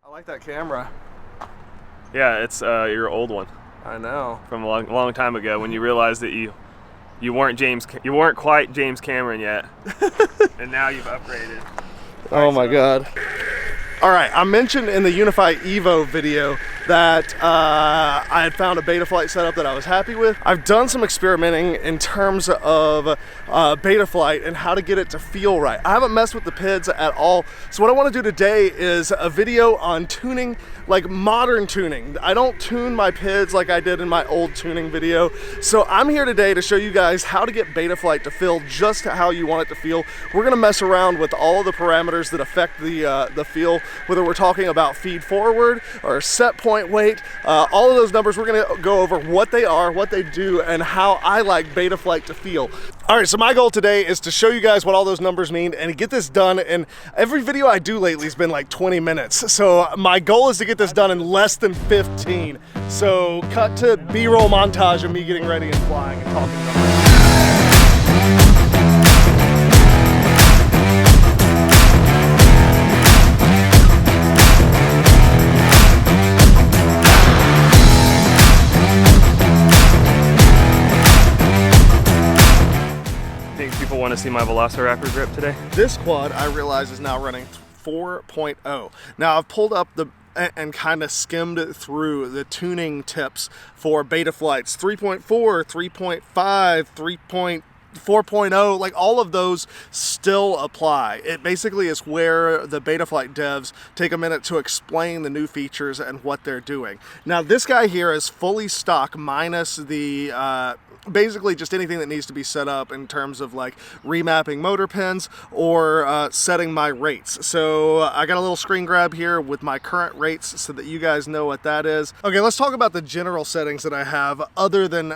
I like that camera. Yeah, it's your old one. I know. From a long time ago, when you realized that you weren't quite James Cameron yet, and now you've upgraded. Oh my God. All right, I mentioned in the Unify Evo video that I had found a Betaflight setup that I was happy with. I've done some experimenting in terms of Betaflight and how to get it to feel right. I haven't messed with the PIDs at all, so what I want to do today is a video on tuning, like modern tuning. I don't tune my PIDs like I did in my old tuning video, so I'm here today to show you guys how to get Betaflight to feel just how you want it to feel. We're going to mess around with all of the parameters that affect the feel, whether we're talking about feed forward or set point weight, all of those numbers. We're going to go over what they are, what they do, and how I like Betaflight to feel. All right, so my goal today is to show you guys what all those numbers mean and get this done. And every video I do lately has been like 20 minutes. So my goal is to get this done in less than 15. So cut to B-roll montage of me getting ready and flying and talking about it. People want to see my Velociraptor grip today? This quad, I realize, is now running 4.0. Now I've pulled up and kind of skimmed through the tuning tips for Betaflights 3.4, 3.5, 4.0, like all of those still apply. It basically is where the Betaflight devs take a minute to explain the new features and what they're doing. Now this guy here is fully stock minus the basically just anything that needs to be set up in terms of like remapping motor pins or setting my rates. So I got a little screen grab here with my current rates so that you guys know what that is. Okay, let's talk about the general settings that I have other than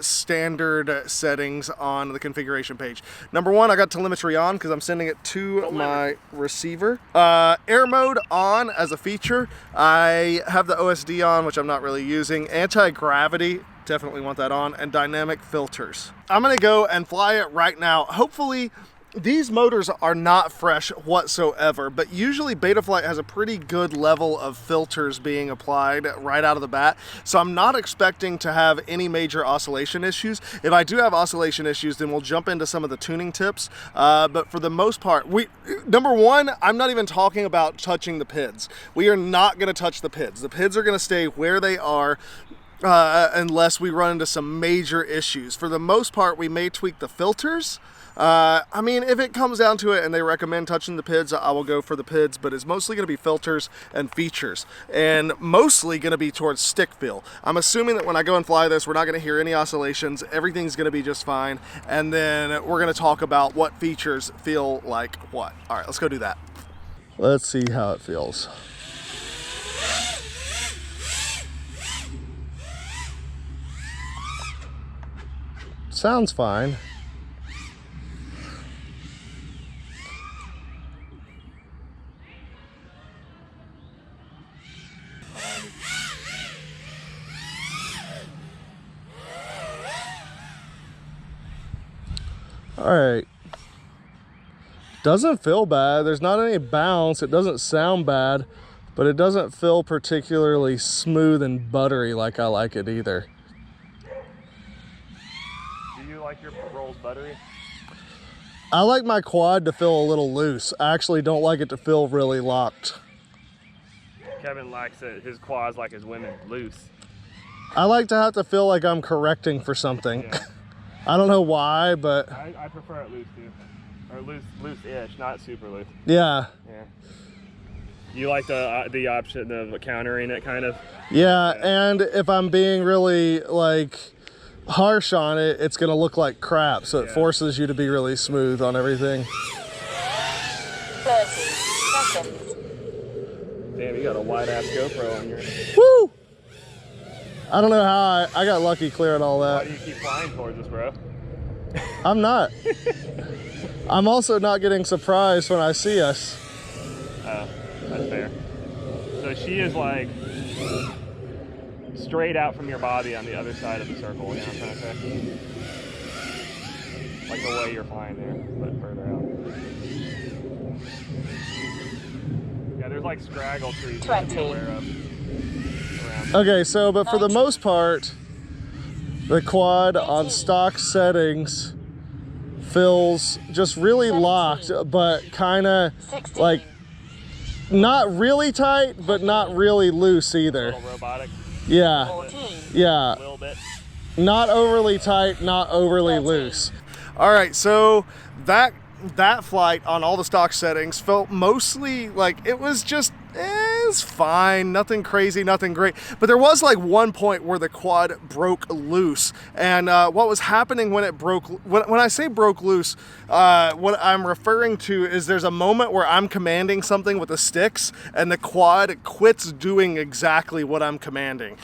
standard settings on the configuration page. Number one, I got telemetry on because I'm sending it to my receiver. Air mode on as a feature. I have the OSD on, which I'm not really using. Anti-gravity, definitely want that on, and dynamic filters. I'm gonna go and fly it right now. Hopefully these motors are not fresh whatsoever, but usually Betaflight has a pretty good level of filters being applied right out of the bat, so I'm not expecting to have any major oscillation issues. If I do have oscillation issues, then we'll jump into some of the tuning tips, but for the most part, number one, I'm not even talking about touching the PIDs. We are not gonna touch the PIDs. The PIDs are gonna stay where they are unless we run into some major issues. For the most part, we may tweak the filters. I mean, if it comes down to it and they recommend touching the PIDs, I will go for the PIDs, but it's mostly going to be filters and features, and mostly going to be towards stick feel. I'm assuming that when I go and fly this, we're not going to hear any oscillations. Everything's going to be just fine, and then we're going to talk about what features feel like what. All right, let's go do that. Let's see how it feels. Sounds fine. All right. Doesn't feel bad. There's not any bounce. It doesn't sound bad, but it doesn't feel particularly smooth and buttery like I like it either. Like your rolls buttery? I like my quad to feel a little loose. I actually don't like it to feel really locked. Kevin likes it, his quads like his women, loose. I like to have to feel like I'm correcting for something. Yeah. I don't know why, but I prefer it loose too. Or loose-ish, not super loose. Yeah. Yeah. You like the option of countering it kind of? Yeah, and if I'm being really like harsh on it, it's gonna look like crap, so it forces you to be really smooth on everything. 30 seconds. Damn, you got a wide ass GoPro on your... Woo! I don't know how I got lucky clearing all that. Why do you keep flying towards us, bro? I'm not. I'm also not getting surprised when I see us. Oh, that's fair. So she is like straight out from your body on the other side of the circle, you know what I'm trying to say? Like the way you're flying there, but further out. Yeah, there's There's like scraggle trees 20. to be aware of. Okay, so, but for the most part, the quad on stock settings feels just really 17. locked, but kind of 16. like not really tight, but not really loose A either. little robotic, Yeah, 14. yeah, a little bit. not overly tight, not overly 13. loose. All right, so that flight on all the stock settings felt mostly like it was just it's fine, nothing crazy, nothing great. But there was like one point where the quad broke loose, and what was happening when it broke, when I say broke loose, what I'm referring to is there's a moment where I'm commanding something with the sticks and the quad quits doing exactly what I'm commanding.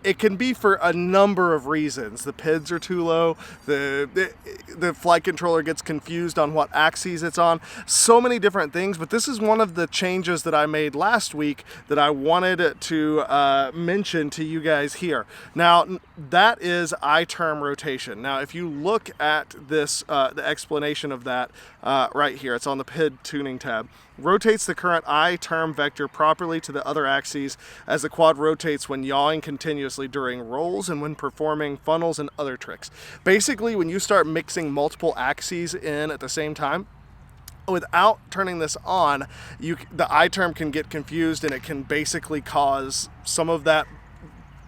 It can be for a number of reasons. The PIDs are too low, the flight controller gets confused on what axes it's on, so many different things, but this is one of the changes that I made last week that I wanted to mention to you guys here. Now, that is I-term rotation. Now, if you look at this, the explanation of that right here, it's on the PID tuning tab. Rotates the current I-term vector properly to the other axes as the quad rotates when yawing continuously during rolls and when performing funnels and other tricks. Basically, when you start mixing multiple axes in at the same time, without turning this on, the I-term can get confused and it can basically cause some of that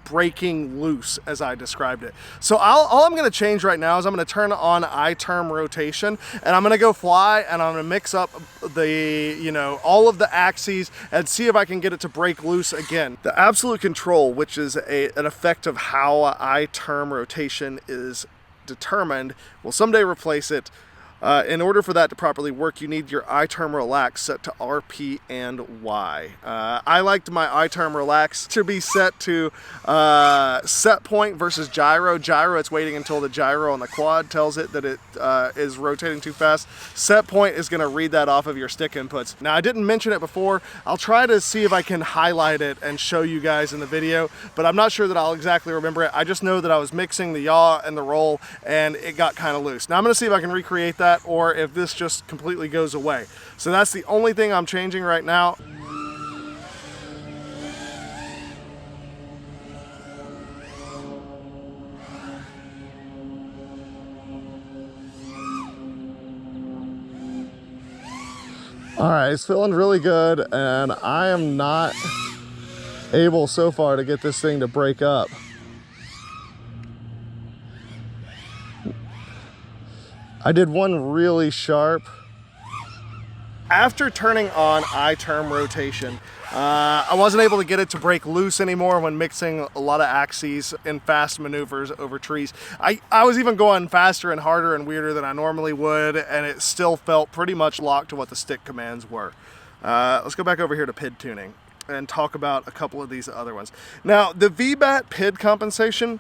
breaking loose, as I described it. So all I'm going to change right now is I'm going to turn on I-term rotation, and I'm going to go fly, and I'm going to mix up the, all of the axes and see if I can get it to break loose again. The absolute control, which is an effect of how I-term rotation is determined, will someday replace it. In order for that to properly work, you need your I-term relax set to RP and Y. I liked my I-term relax to be set to set point versus gyro. Gyro, it's waiting until the gyro on the quad tells it that it is rotating too fast. Set point is going to read that off of your stick inputs. Now, I didn't mention it before. I'll try to see if I can highlight it and show you guys in the video, but I'm not sure that I'll exactly remember it. I just know that I was mixing the yaw and the roll, and it got kind of loose. Now, I'm going to see if I can recreate that, or if this just completely goes away. So that's the only thing I'm changing right now. All right, it's feeling really good, and I am not able so far to get this thing to break up. I did one really sharp. After turning on I-term rotation, I wasn't able to get it to break loose anymore when mixing a lot of axes in fast maneuvers over trees. I was even going faster and harder and weirder than I normally would, and it still felt pretty much locked to what the stick commands were. Let's go back over here to PID tuning and talk about a couple of these other ones. Now, the VBAT PID compensation,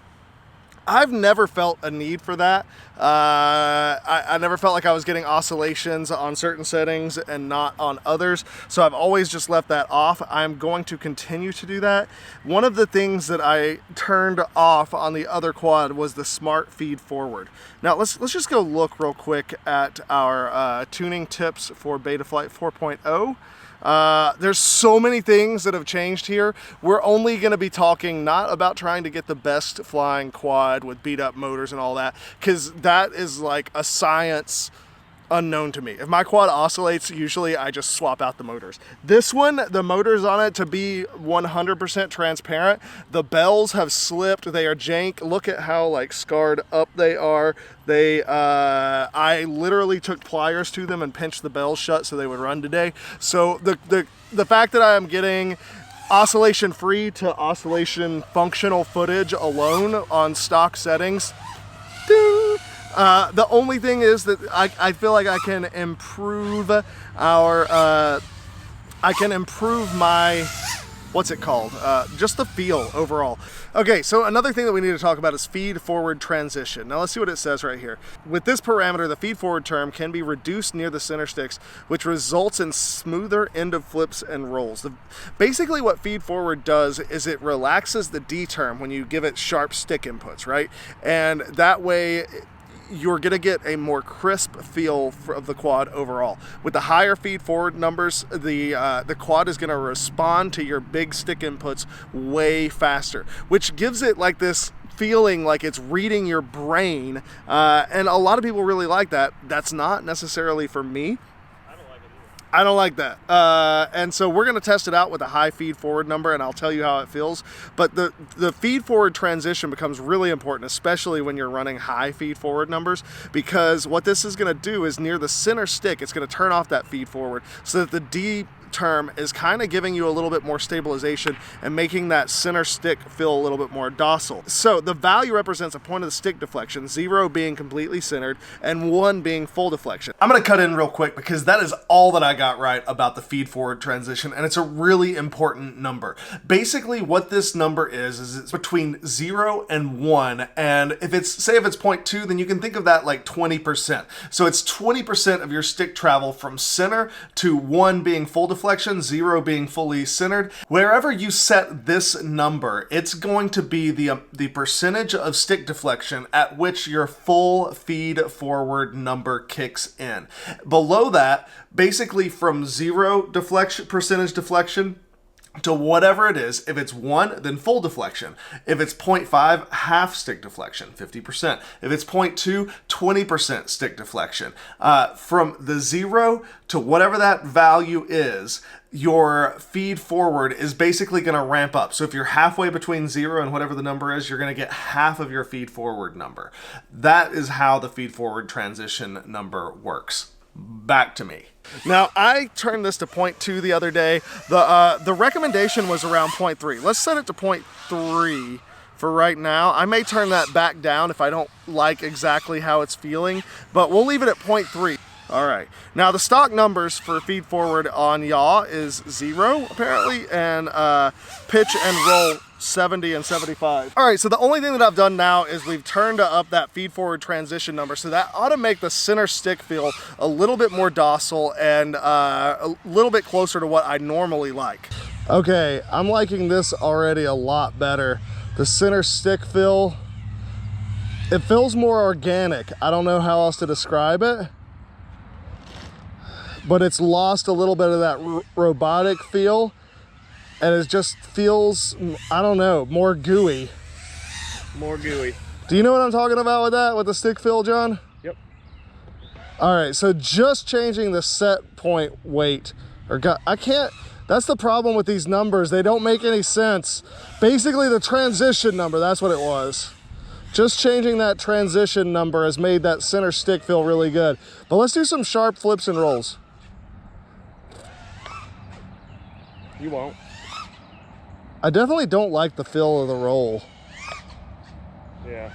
I've never felt a need for that. I never felt like I was getting oscillations on certain settings and not on others, so I've always just left that off. I'm going to continue to do that. One of the things that I turned off on the other quad was the smart feed forward. Now let's just go look real quick at our tuning tips for Betaflight 4.0. There's so many things that have changed here. We're only going to be talking not about trying to get the best flying quad with beat up motors and all that, because that is like a science unknown to me. If my quad oscillates, usually I just swap out the motors. This one, the motors on it, to be 100% transparent, the bells have slipped, they are jank. Look at how like scarred up they are. I literally took pliers to them and pinched the bells shut so they would run today. So the fact that I am getting oscillation free to oscillation functional footage alone on stock settings, ding. The only thing is that I feel like I can improve my, what's it called? Just the feel overall. Okay, so another thing that we need to talk about is feed forward transition. Now let's see what it says right here. With this parameter, the feed forward term can be reduced near the center sticks, which results in smoother end of flips and rolls. Basically what feed forward does is it relaxes the D term when you give it sharp stick inputs, right? And that way you're going to get a more crisp feel of the quad overall. With the higher feed forward numbers, the quad is going to respond to your big stick inputs way faster, which gives it like this feeling like it's reading your brain, and a lot of people really like that. That's not necessarily for me. I don't like that. And so we're going to test it out with a high feed forward number, and I'll tell you how it feels. But the feed forward transition becomes really important, especially when you're running high feed forward numbers, because what this is going to do is near the center stick, it's going to turn off that feed forward so that the D term is kind of giving you a little bit more stabilization and making that center stick feel a little bit more docile. So the value represents a point of the stick deflection, 0 being completely centered and 1 being full deflection. I'm going to cut in real quick because that is all that I got right about the feed forward transition, and it's a really important number. Basically what this number is it's between 0 and 1, and if it's 0.2, then you can think of that like 20%. So it's 20% of your stick travel from center to 1 being full deflection, 0 being fully centered. Wherever you set this number, it's going to be the percentage of stick deflection at which your full feed forward number kicks in. Below that, basically from 0 percentage deflection to whatever it is. If it's 1, then full deflection. If it's 0.5, half stick deflection, 50%. If it's 0.2, 20% stick deflection. From the 0 to whatever that value is, your feed forward is basically going to ramp up. So if you're halfway between 0 and whatever the number is, you're going to get half of your feed forward number. That is how the feed forward transition number works. Back to me. Now, I turned this to 0.2 the other day. The recommendation was around 0.3. Let's set it to 0.3 for right now. I may turn that back down if I don't like exactly how it's feeling, but we'll leave it at 0.3. All right. Now, the stock numbers for feed forward on yaw is 0, apparently, and pitch and roll 70 and 75. All right, so the only thing that I've done now is we've turned up that feed forward transition number, so that ought to make the center stick feel a little bit more docile and a little bit closer to what I normally like. Okay, I'm liking this already a lot better. The center stick feel, it feels more organic. I don't know how else to describe it, but it's lost a little bit of that robotic feel. And it just feels, I don't know, more gooey. More gooey. Do you know what I'm talking about with that, with the stick feel, John? Yep. All right, so just changing the set point weight, I can't, that's the problem with these numbers. They don't make any sense. Basically the transition number, that's what it was. Just changing that transition number has made that center stick feel really good. But let's do some sharp flips and rolls. You won't. I definitely don't like the feel of the roll. Yeah.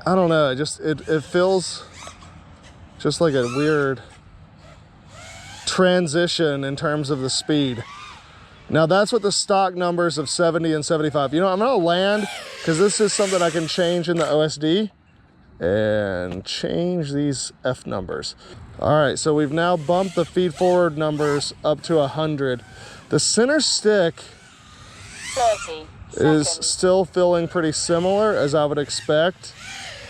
I don't know, it feels just like a weird transition in terms of the speed. Now that's what the stock numbers of 70 and 75. You know, I'm gonna land, because this is something I can change in the OSD, and change these F numbers. All right, so we've now bumped the feed forward numbers up to 100. The center stick 30 is seconds. still feeling pretty similar, as I would expect,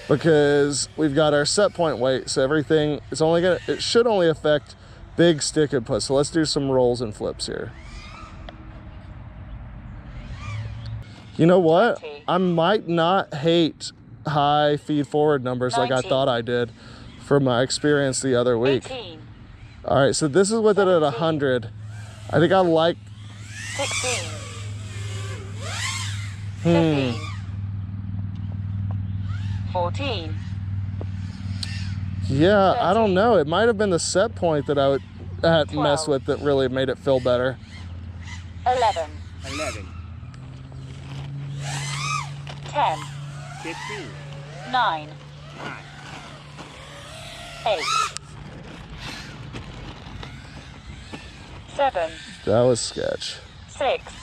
because we've got our set point weight, so everything is it should only affect big stick input. So let's do some rolls and flips here. You know what? 20. I might not hate high feed forward numbers like I 19. thought I did from my experience the other week. 18, All right, so this is with it at 100. I think I like 16, 15, 14, Yeah, I don't know. It might have been the set point that I had messed 12. with that really made it feel better. 11, 11. 10, 15. 9, 8, 7, That was sketch. 6,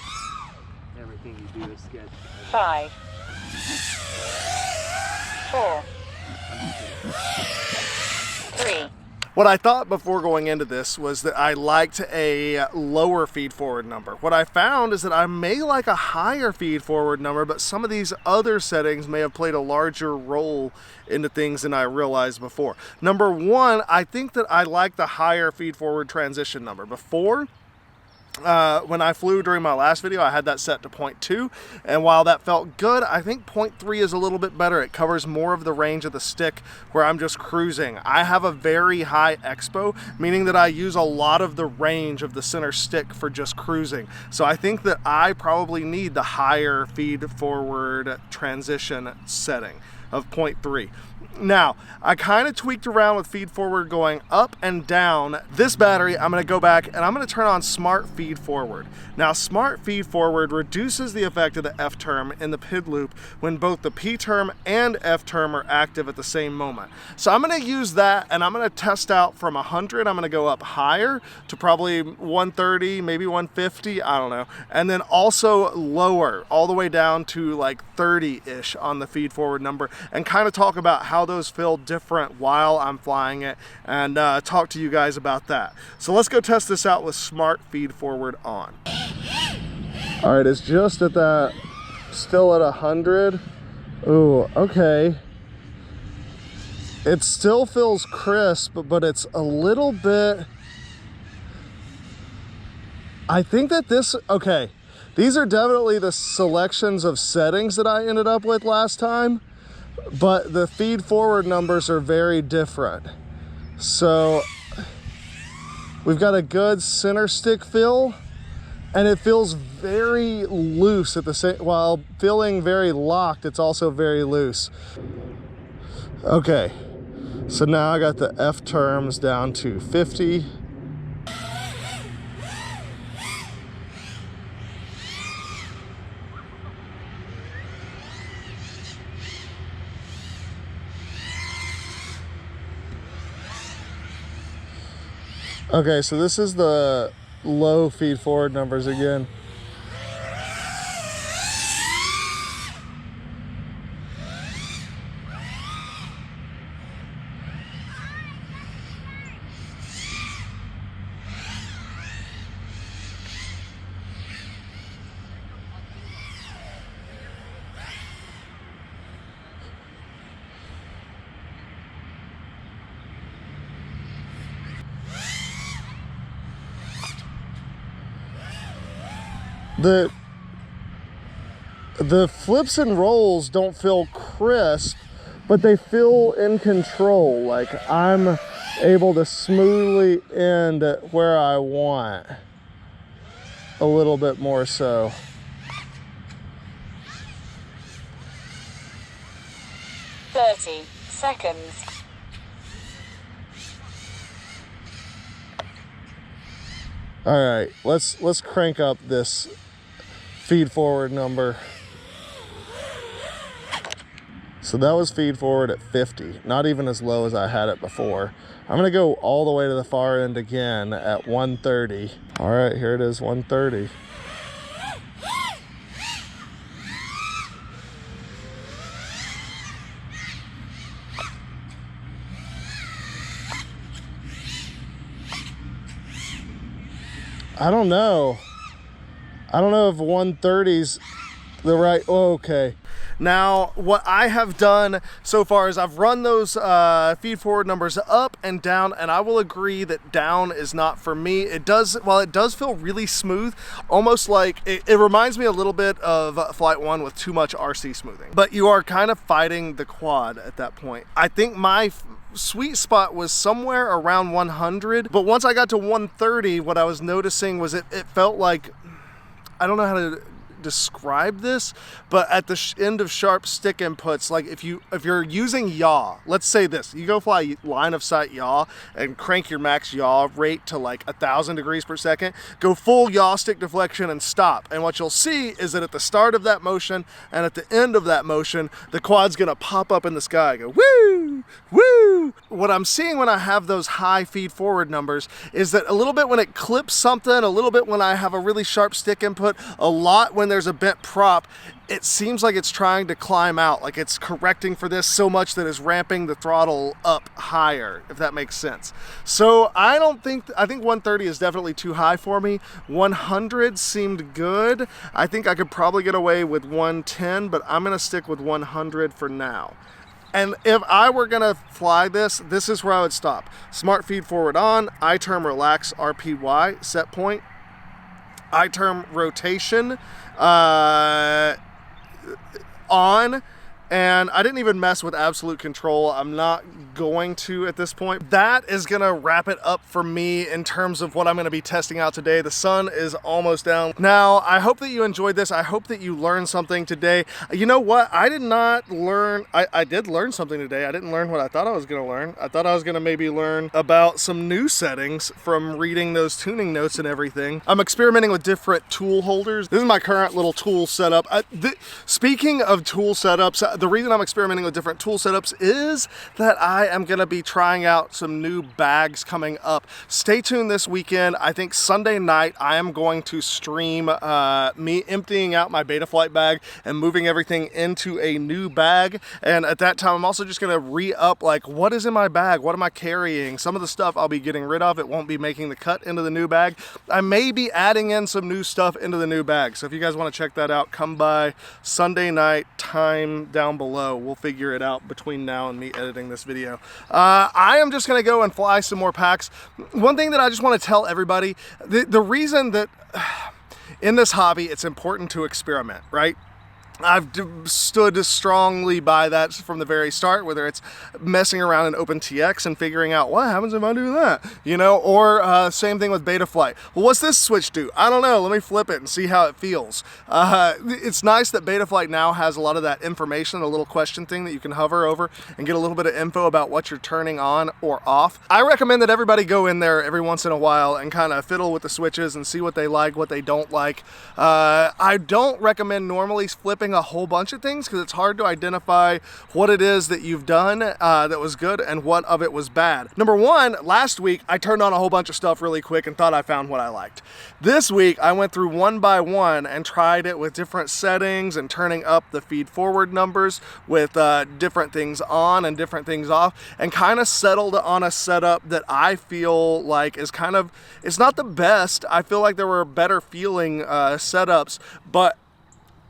Everything you do is sketch. 5, 4, 3, What I thought before going into this was that I liked a lower feed forward number. What I found is that I may like a higher feed forward number, but some of these other settings may have played a larger role into things than I realized before. Number one, I think that I like the higher feed forward transition number. Before, when I flew during my last video, I had that set to 0.2, and while that felt good, I think 0.3 is a little bit better. It covers more of the range of the stick where I'm just cruising. I have a very high expo, meaning that I use a lot of the range of the center stick for just cruising. So I think that I probably need the higher feed forward transition setting of 0.3. Now, I kind of tweaked around with feed forward going up and down. This battery, I'm going to go back and I'm going to turn on smart feed forward. Now, smart feed forward reduces the effect of the F term in the PID loop when both the P term and F term are active at the same moment. So I'm going to use that and I'm going to test out from 100. I'm going to go up higher to probably 130, maybe 150, I don't know. And then also lower all the way down to like 30-ish on the feed forward number, and kind of talk about how those feel different while I'm flying it, and talk to you guys about that. So let's go test this out with smart feed forward on. All right, it's just at that, still at 100. Ooh, okay. It still feels crisp, but it's a little bit, I think that this, okay, these are definitely the selections of settings that I ended up with last time, but the feed forward numbers are very different. So we've got a good center stick feel, and it feels very loose at the same, while feeling very locked, it's also very loose. Okay, so now I got the F terms down to 50. Okay, so this is the low feed forward numbers again. The flips and rolls don't feel crisp, but they feel in control. Like I'm able to smoothly end where I want, a little bit more so. Thirty seconds. All right, let's crank up this feed forward number. So that was feed forward at 50, not even as low as I had it before. I'm gonna go all the way to the far end again at 130. All right, here it is, 130. I don't know if 130's the right, oh, okay. Now, what I have done so far is I've run those feed forward numbers up and down, and I will agree that down is not for me. It does, while it does feel really smooth, almost like, it reminds me a little bit of Flight 1 with too much RC smoothing. But you are kind of fighting the quad at that point. I think my sweet spot was somewhere around 100, but once I got to 130, what I was noticing was it felt like, I don't know how to describe this, but at the end of sharp stick inputs, like if you're using yaw, let's say this, you go fly line of sight yaw and crank your max yaw rate to like 1,000 degrees per second, go full yaw stick deflection and stop. And what you'll see is that at the start of that motion and at the end of that motion, the quad's gonna pop up in the sky, go woo, woo. What I'm seeing when I have those high feed forward numbers is that a little bit when it clips something, a little bit when I have a really sharp stick input, a lot when there's a bent prop, it seems like it's trying to climb out, like it's correcting for this so much that it's ramping the throttle up higher, if that makes sense. So I think 130 is definitely too high for me. 100 seemed good. I think I could probably get away with 110, but I'm gonna stick with 100 for now. And if I were gonna fly this is where I would stop. Smart feed forward on, I-term relax RPY, set point, I-term rotation, on, and I didn't even mess with absolute control. I'm not going to at this point. That is gonna wrap it up for me in terms of what I'm gonna be testing out today. The sun is almost down. Now, I hope that you enjoyed this. I hope that you learned something today. You know what? I did not learn, I did learn something today. I didn't learn what I thought I was gonna learn. I thought I was gonna maybe learn about some new settings from reading those tuning notes and everything. I'm experimenting with different tool holders. This is my current little tool setup. Speaking of tool setups, the reason I'm experimenting with different tool setups is that I am gonna be trying out some new bags coming up. Stay tuned this weekend. I think Sunday night I am going to stream me emptying out my Betaflight bag and moving everything into a new bag. And at that time, I'm also just gonna re-up like what is in my bag, what am I carrying? Some of the stuff I'll be getting rid of. It won't be making the cut into the new bag. I may be adding in some new stuff into the new bag. So if you guys wanna check that out, come by Sunday night, time down below. We'll figure it out between now and me editing this video. I am just gonna go and fly some more packs. One thing that I just want to tell everybody, the reason that in this hobby it's important to experiment, right? I've stood strongly by that from the very start, whether it's messing around in OpenTX and figuring out what happens if I do that, you know, or same thing with Betaflight. Well, what's this switch do? I don't know. Let me flip it and see how it feels. It's nice that Betaflight now has a lot of that information, a little question thing that you can hover over and get a little bit of info about what you're turning on or off. I recommend that everybody go in there every once in a while and kind of fiddle with the switches and see what they like, what they don't like. I don't recommend normally flipping a whole bunch of things because it's hard to identify what it is that you've done that was good and what of it was bad. Number one, last week I turned on a whole bunch of stuff really quick and thought I found what I liked. This week I went through one by one and tried it with different settings and turning up the feed forward numbers with different things on and different things off, and kind of settled on a setup that I feel like is kind of, it's not the best. I feel like there were better feeling setups, but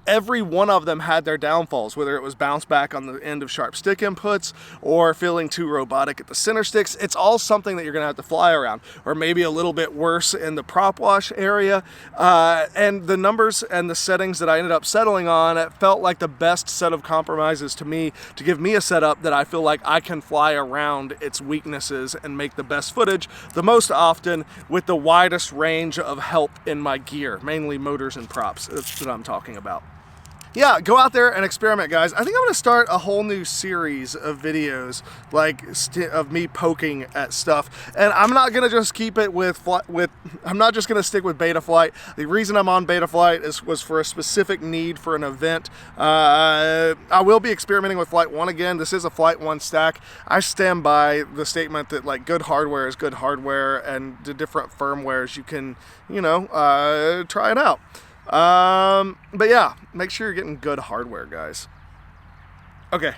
every one of them had their downfalls, whether it was bounce back on the end of sharp stick inputs or feeling too robotic at the center sticks. It's all something that you're gonna have to fly around, or maybe a little bit worse in the prop wash area. And the numbers and the settings that I ended up settling on, it felt like the best set of compromises to me to give me a setup that I feel like I can fly around its weaknesses and make the best footage the most often with the widest range of help in my gear, mainly motors and props. That's what I'm talking about. Yeah, go out there and experiment, guys. I think I'm gonna start a whole new series of videos, like of me poking at stuff, and I'm not gonna just keep it I'm not just gonna stick with Betaflight. The reason I'm on Betaflight was for a specific need for an event. I will be experimenting with Flight 1 again. This is a Flight 1 stack. I stand by the statement that like good hardware is good hardware, and the different firmwares you can, you know, try it out. But yeah, make sure you're getting good hardware, guys. Okay.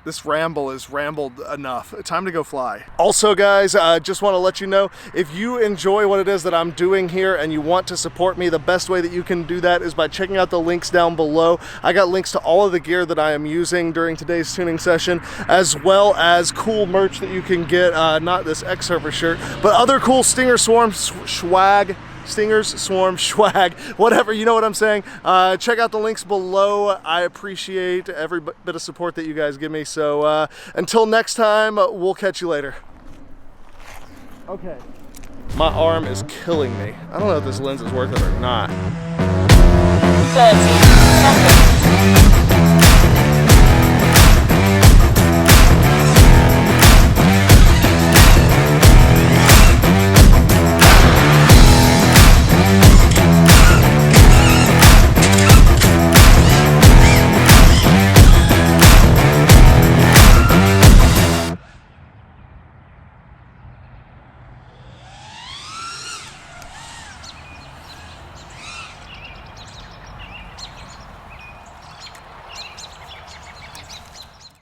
This ramble is rambled enough. Time to go fly. Also, guys, just want to let you know, if you enjoy what it is that I'm doing here and you want to support me, the best way that you can do that is by checking out the links down below. I got links to all of the gear that I am using during today's tuning session, as well as cool merch that you can get, not this X-Surfer shirt, but other cool Stinger Swarm swag. Stingers, Swarm, swag, whatever, you know what I'm saying. Check out the links below. I appreciate every bit of support that you guys give me. So until next time, we'll catch you later. Okay. My arm is killing me. I don't know if this lens is worth it or not. 30 seconds.